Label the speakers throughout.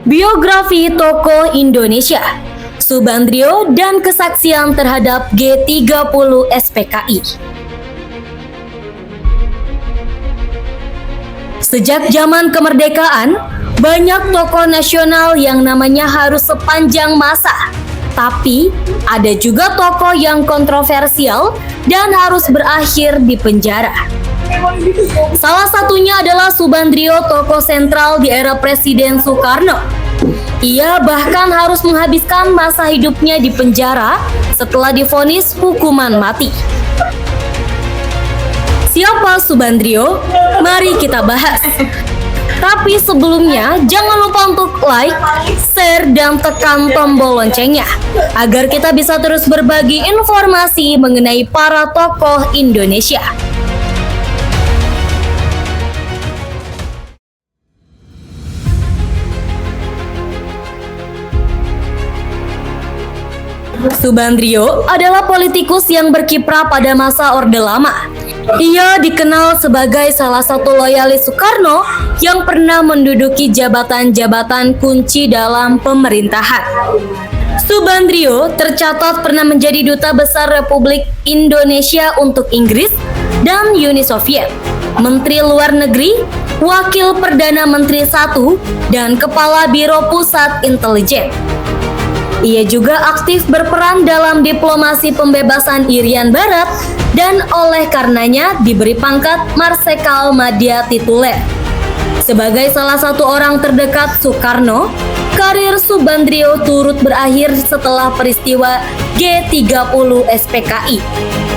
Speaker 1: Biografi tokoh Indonesia, Subandrio dan kesaksian terhadap G30 SPKI. Sejak zaman kemerdekaan, banyak tokoh nasional yang namanya harus sepanjang masa. Tapi, ada juga tokoh yang kontroversial dan harus berakhir di penjara. Salah satunya adalah Subandrio, tokoh sentral di era Presiden Soekarno. Ia bahkan harus menghabiskan masa hidupnya di penjara setelah divonis hukuman mati. Siapa Subandrio? Mari kita bahas. Tapi sebelumnya, jangan lupa untuk like, share, dan tekan tombol loncengnya agar kita bisa terus berbagi informasi mengenai para tokoh Indonesia. Subandrio adalah politikus yang berkiprah pada masa Orde Lama. Ia dikenal sebagai salah satu loyalis Soekarno yang pernah menduduki jabatan-jabatan kunci dalam pemerintahan. Subandrio tercatat pernah menjadi Duta Besar Republik Indonesia untuk Inggris dan Uni Soviet, Menteri Luar Negeri, Wakil Perdana Menteri I, dan Kepala Biro Pusat Intelijen. Ia juga aktif berperan dalam diplomasi pembebasan Irian Barat dan oleh karenanya diberi pangkat Marsekal Madya Tituler. Sebagai salah satu orang terdekat Soekarno, karir Subandrio turut berakhir setelah peristiwa G30 SPKI,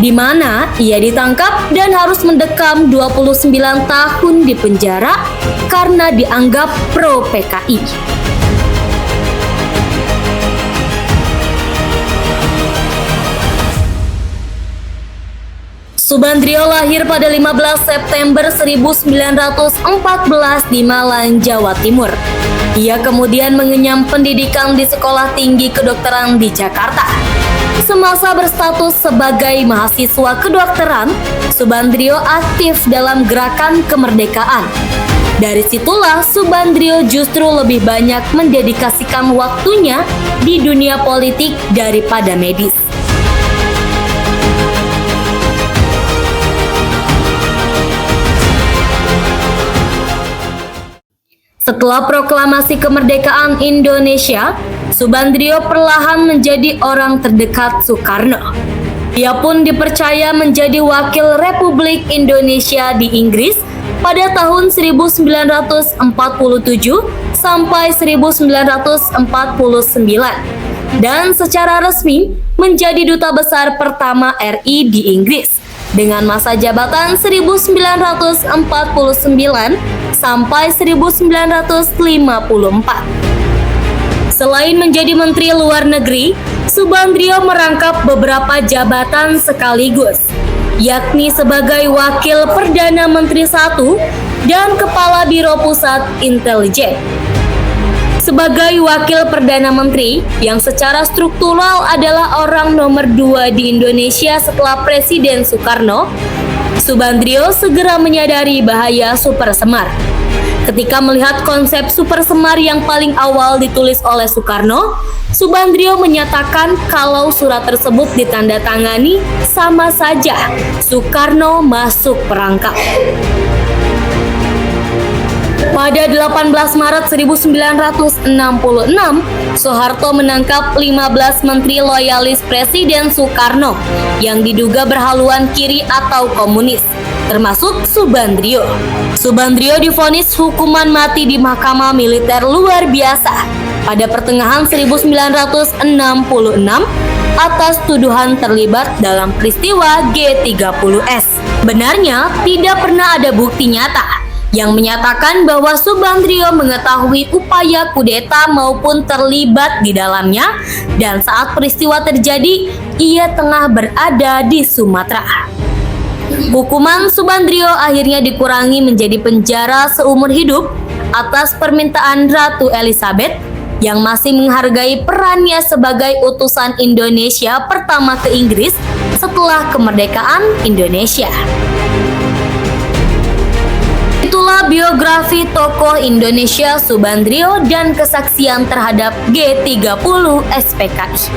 Speaker 1: di mana ia ditangkap dan harus mendekam 29 tahun di penjara karena dianggap pro PKI. Subandrio lahir pada 15 September 1914 di Malang, Jawa Timur. Ia kemudian mengenyam pendidikan di Sekolah Tinggi Kedokteran di Jakarta. Semasa berstatus sebagai mahasiswa kedokteran, Subandrio aktif dalam gerakan kemerdekaan. Dari situlah Subandrio justru lebih banyak mendedikasikan waktunya di dunia politik daripada medis. Setelah proklamasi kemerdekaan Indonesia, Subandrio perlahan menjadi orang terdekat Soekarno. Ia pun dipercaya menjadi wakil Republik Indonesia di Inggris pada tahun 1947 sampai 1949 dan secara resmi menjadi Duta Besar pertama RI di Inggris dengan masa jabatan 1949 sampai 1954. Selain menjadi Menteri Luar Negeri, Subandrio merangkap beberapa jabatan sekaligus, yakni sebagai Wakil Perdana Menteri I dan Kepala Biro Pusat Intelijen. Sebagai Wakil Perdana Menteri yang secara struktural adalah orang nomor 2 di Indonesia setelah Presiden Soekarno, Subandrio segera menyadari bahaya supersemar. Ketika melihat konsep supersemar yang paling awal ditulis oleh Soekarno, Subandrio menyatakan kalau surat tersebut ditandatangani sama saja Soekarno masuk perangkap. Pada 18 Maret 1966, Soeharto menangkap 15 menteri loyalis Presiden Soekarno yang diduga berhaluan kiri atau komunis, termasuk Subandrio. Subandrio divonis hukuman mati di Mahkamah Militer Luar Biasa pada pertengahan 1966 atas tuduhan terlibat dalam peristiwa G30S. Benarnya, tidak pernah ada bukti nyata yang menyatakan bahwa Subandrio mengetahui upaya kudeta maupun terlibat di dalamnya, dan saat peristiwa terjadi, ia tengah berada di Sumatera. Hukuman Subandrio akhirnya dikurangi menjadi penjara seumur hidup atas permintaan Ratu Elizabeth yang masih menghargai perannya sebagai utusan Indonesia pertama ke Inggris setelah kemerdekaan Indonesia. Itulah biografi tokoh Indonesia Subandrio dan kesaksian terhadap G30 SPKI.